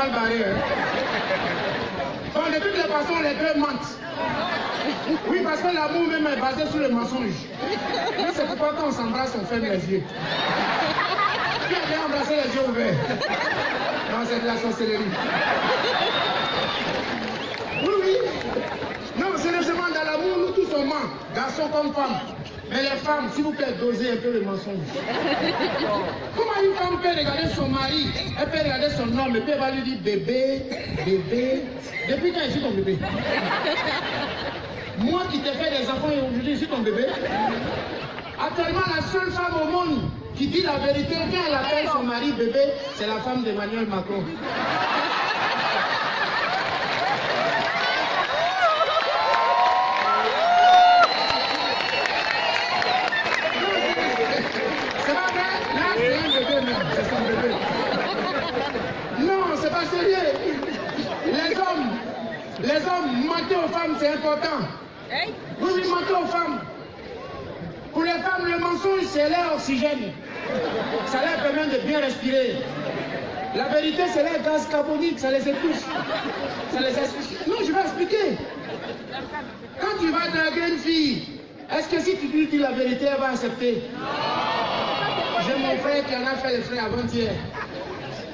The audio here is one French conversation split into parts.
mal barré. Hein. Bon, de toutes les façons, les deux mentent. Oui, parce que l'amour même est basé sur le mensonge. C'est pourquoi quand on s'embrasse, on ferme les yeux. Qui a bien embrassé les yeux ouverts? Non, c'est de la sorcellerie. Oui, oui. Non, sérieusement, dans l'amour, nous tous on ment, garçons comme femmes. Mais les femmes, s'il vous plaît, dosez un peu le mensonge. Comment une femme peut regarder son mari, elle peut regarder son homme, et puis elle va lui dire bébé, bébé. Depuis quand je suis ton bébé? Moi qui t'ai fait des enfants et aujourd'hui je suis ton bébé. Actuellement, la seule femme au monde qui dit la vérité quand elle appelle son mari bébé, c'est la femme d'Emmanuel Macron. C'est pas vrai? Là, c'est un bébé même, c'est son bébé. Non, c'est pas sérieux. Les hommes, mentir aux femmes, c'est important. Oui, oui, mentir aux femmes. Pour les femmes, le mensonge, c'est leur oxygène. Ça leur permet de bien respirer. La vérité, c'est leur gaz carbonique, ça les étouffe. Ça les explique. Non, je vais expliquer. Quand tu vas draguer une fille, est-ce que si tu lui dis la vérité, elle va accepter? J'ai mon frère qui en a fait les frais avant-hier.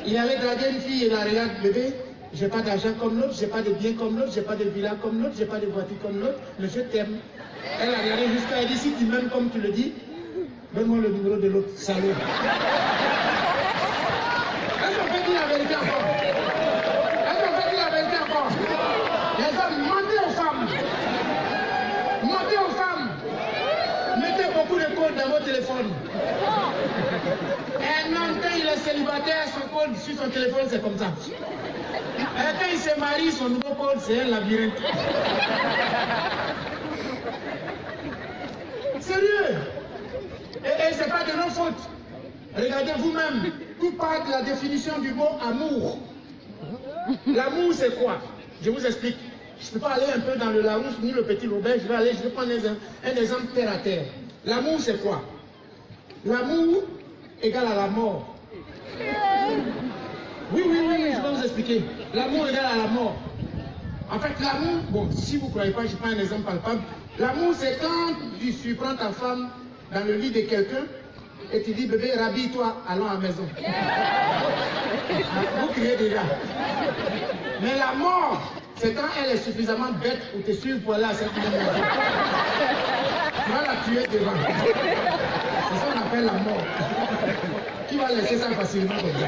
Il allait draguer une fille et la regarde, bébé. J'ai pas d'argent comme l'autre, j'ai pas de biens comme l'autre, j'ai pas de villa comme l'autre, j'ai pas de voiture comme l'autre, mais je t'aime. Elle a regardé jusqu'à elle dit, si tu m'aimes comme tu le dis, donne-moi le numéro de l'autre, salaud. Est-ce qu'on peut dire la vérité encore? Est-ce qu'on peut dire la vérité encore? Les hommes, mentez aux femmes. Mentez aux femmes. Mettez beaucoup de codes dans vos téléphones. Un homme, quand il est célibataire, son code sur son téléphone, c'est comme ça. Et quand il se marie, son nouveau code, c'est un labyrinthe. Sérieux? Et c'est pas de nos fautes. Regardez vous-même, tout part de la définition du mot amour. L'amour, c'est quoi? Je vous explique. Je ne peux pas aller un peu dans le Larousse ni le Petit Robert, je vais prendre un exemple terre à terre. L'amour, c'est quoi? L'amour égale à la mort. Oui, oui, oui, je vais vous expliquer. L'amour égale à la mort. En fait, l'amour, bon, si vous ne croyez pas, je prends un exemple palpable. L'amour, c'est quand tu surprends ta femme dans le lit de quelqu'un et tu dis, bébé, rhabille-toi, allons à la maison. Vous criez déjà. Mais la mort, c'est quand elle est suffisamment bête pour te suivre pour aller à cette maison. Tu vas la tuer devant. C'est ça qu'on appelle la mort. Qui va laisser ça facilement comme ça?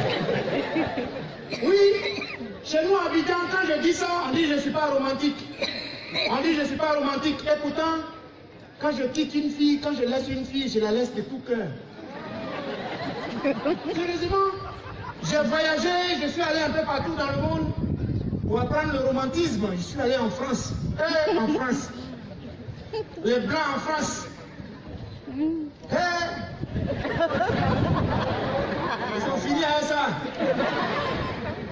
Oui, chez nous à Abidjan, quand je dis ça, on dit je ne suis pas romantique. On dit je ne suis pas romantique. Et pourtant, quand je quitte une fille, quand je laisse une fille, je la laisse de tout cœur. Sérieusement, j'ai voyagé, je suis allé un peu partout dans le monde pour apprendre le romantisme. Je suis allé en France. En France. Les Blancs en France. Ils ont fini avec ça.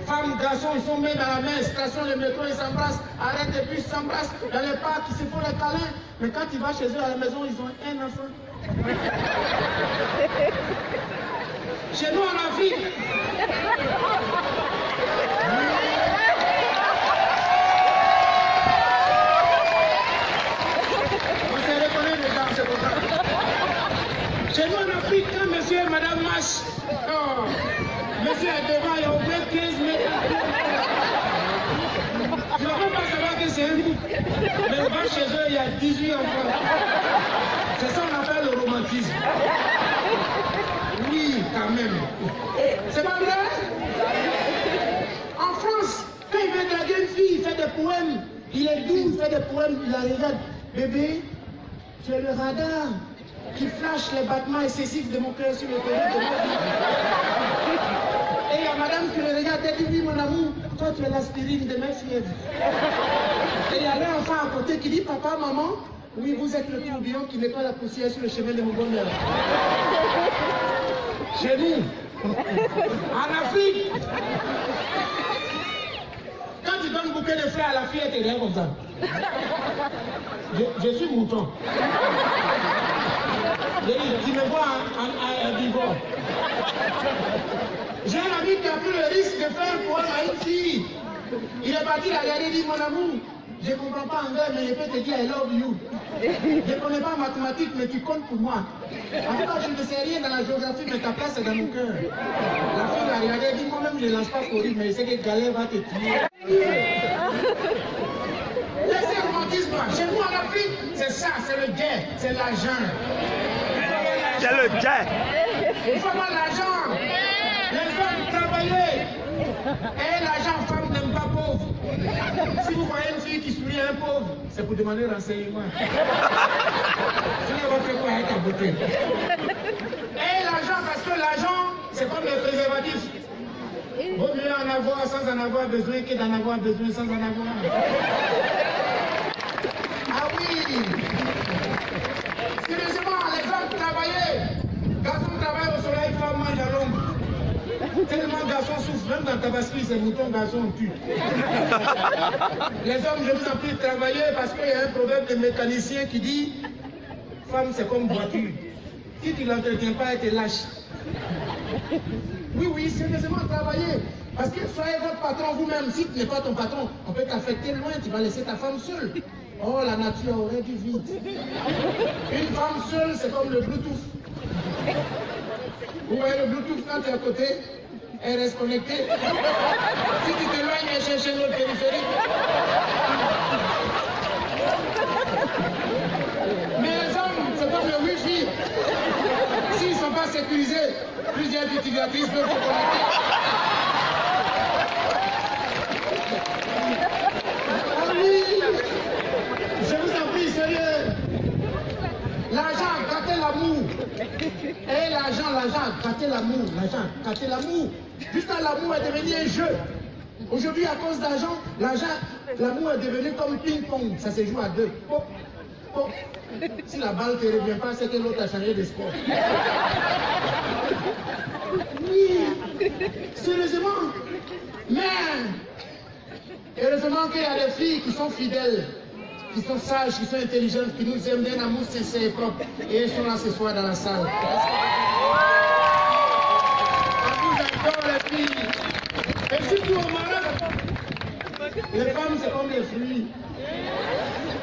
Femmes, garçons, ils sont mis dans la main, station de métro, ils s'embrassent, arrêtent de bus, ils s'embrassent, dans les parcs, ils se font les câlins. Mais quand ils vont chez eux à la maison, ils ont un enfant. Chez nous en Afrique. On se reconnaît les gens, c'est pour ça. Chez nous en Afrique, quand monsieur et madame marchent, oh, monsieur est devant, il y a au moins 15 mètres. Je ne peux pas savoir que c'est un couple. Mais on va chez eux, il y a 18 enfants. C'est ça qu'on appelle le romantisme. Oui, quand même. C'est pas vrai? En France, quand il veut draguer une fille, il fait des poèmes. Il est doux, il fait des poèmes, il la regarde. Bébé, tu es le radar qui flash les battements excessifs de mon cœur sur le territoire de ma vie. Et il y a madame qui le regarde et dit, oui mon amour, toi tu es l'aspirine de mes fièvres. Et il y a l'enfant à côté qui dit, papa, maman, oui vous êtes le tourbillon qui nettoie la poussière sur le chemin de mon bonheur. Chez nous, en Afrique, quand tu donnes un bouquet de fleurs à la fille, elle te regarde comme ça. Je suis mouton. Tu me vois en vivant. J'ai un ami qui a pris le risque de faire un poème à une fille. Il est parti la regarder et dit, mon amour, je ne comprends pas anglais, mais je peux te dire I love you. Je ne connais pas mathématiques, mais tu comptes pour moi. En tout cas, je ne sais rien dans la géographie, mais ta place est dans mon cœur. La fille l'a regardé et dit, moi-même, je ne lance pas courir, mais je sais que Galère va te tuer. Laissez le romantisme. Chez nous, en Afrique, c'est ça, c'est le gain, c'est l'argent. C'est le gain. Il faut avoir l'argent. Les femmes travailler. Et l'argent, femme n'aime pas pauvre. Si vous voyez une fille qui sourit à un pauvre, c'est pour demander renseignement. Tu ne vas faire quoi avec ta beauté? Et l'argent, parce que l'argent, c'est comme le préservatif. Vaut mieux en avoir sans en avoir besoin que d'en avoir besoin sans en avoir. Ah oui! Sérieusement, les hommes travaillaient. Garçons travaillent au soleil, femmes mangent à l'ombre. Tellement garçons souffrent, même dans Tabasco, ces moutons garçons tuent. Les hommes, je vous en prie, travailler parce qu'il y a un proverbe de mécanicien qui dit femme, c'est comme voiture. Si tu ne l'entretiens pas, elle te lâche. Oui, sérieusement, travailler. Parce que soyez votre patron vous-même. Si tu n'es pas ton patron, on peut t'affecter loin, tu vas laisser ta femme seule. Oh, la nature aurait dû vite. Une femme seule, c'est comme le Bluetooth. Vous voyez le Bluetooth quand tu es à côté, elle reste connectée. Si tu t'éloignes, elle cherche un autre périphérique. Mais les hommes, c'est comme le Wi-Fi. S'ils ne sont pas sécurisés, plusieurs utilisatrices peuvent se connecter. Ah oui, je vous en prie, sérieux. L'argent a gâté l'amour. Et l'argent a gâté l'amour. L'argent a gâté l'amour. Jusqu'à l'amour est devenu un jeu. Aujourd'hui, à cause d'argent, l'amour est devenu comme ping-pong. Ça se joue à deux. Pop, pop. Si la balle ne te revient pas, c'est que l'autre a changé de sport. Oui, sérieusement. Mais, heureusement qu'il y a des filles qui sont fidèles, qui sont sages, qui sont intelligentes, qui nous aiment d'un amour sincère et propre. Et elles sont là ce soir dans la salle. J'adore les filles. Et surtout au Maroc, les femmes c'est comme les fruits.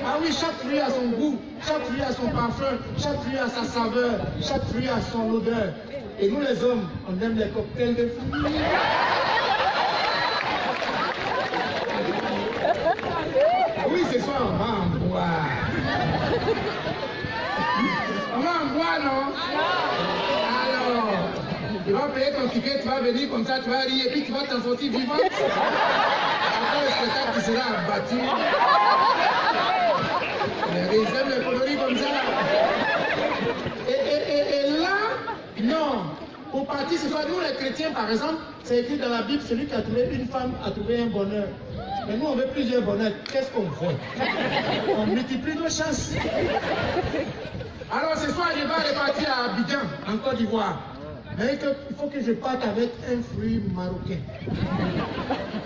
Ah oui, chaque fruit a son goût, chaque fruit a son parfum, chaque fruit a sa saveur, chaque fruit a son odeur. Et nous les hommes, on aime les cocktails de fruits. Oui, ce soir, on va en boire. On va en boire, non? Alors, tu vas payer ton ticket, tu vas venir comme ça, tu vas rire, et puis tu vas t'en sortir vivante. Après le spectacle, tu seras abattu. Ils aiment les conneries comme ça. Et là, non. Pour partir, c'est quoi? Nous, les chrétiens, par exemple, c'est écrit dans la Bible, celui qui a trouvé une femme a trouvé un bonheur. Mais nous, on veut plusieurs bonheurs. Qu'est-ce qu'on fait? On multiplie nos chances. Alors, ce soir, je vais repartir à Abidjan, en Côte d'Ivoire. Mais il faut que je parte avec un fruit marocain.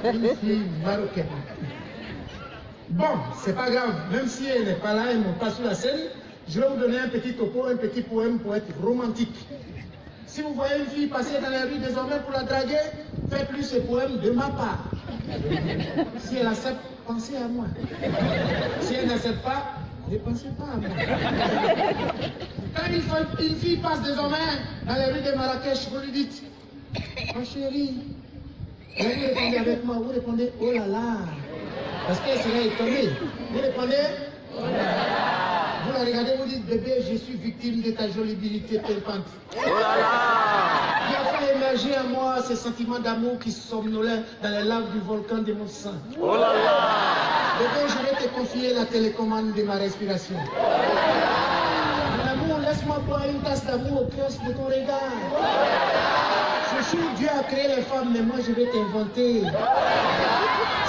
Un fruit marocain. Bon, c'est pas grave. Même si elle n'est pas là, elle ne monte pas sur la scène, je vais vous donner un petit topo, un petit poème pour être romantique. Si vous voyez une fille passer dans la rue désormais pour la draguer, faites-lui ce poème de ma part. Si elle accepte, pensez à moi. Si elle n'accepte pas, ne pensez pas à moi. Quand une fille passe désormais dans les rues de Marrakech, vous lui dites, oh chérie, et vous répondez avec moi, vous répondez, oh là là, parce qu'elle serait étonnée. Vous répondez, oh là là. Vous la regardez, vous dites, bébé, je suis victime de ta jolibilité pimpante. Oh là là! Qui a fait émerger en moi ces sentiments d'amour qui somnolaient dans les laves du volcan de mon sang. Oh là là! Bébé, je vais te confier la télécommande de ma respiration. Mon amour, laisse-moi boire une tasse d'amour au cœur de ton regard. Je suis Dieu a créé les femmes, mais moi je vais t'inventer.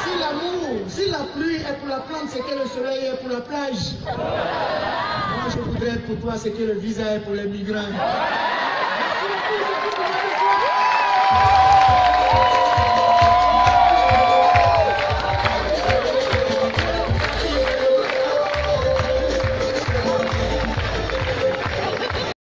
Si l'amour, si la pluie est pour la plante, c'est que le soleil est pour la plage. Moi je voudrais être pour toi, c'est que le visa est pour les migrants. Merci beaucoup, c'est tout pour moi ce soir.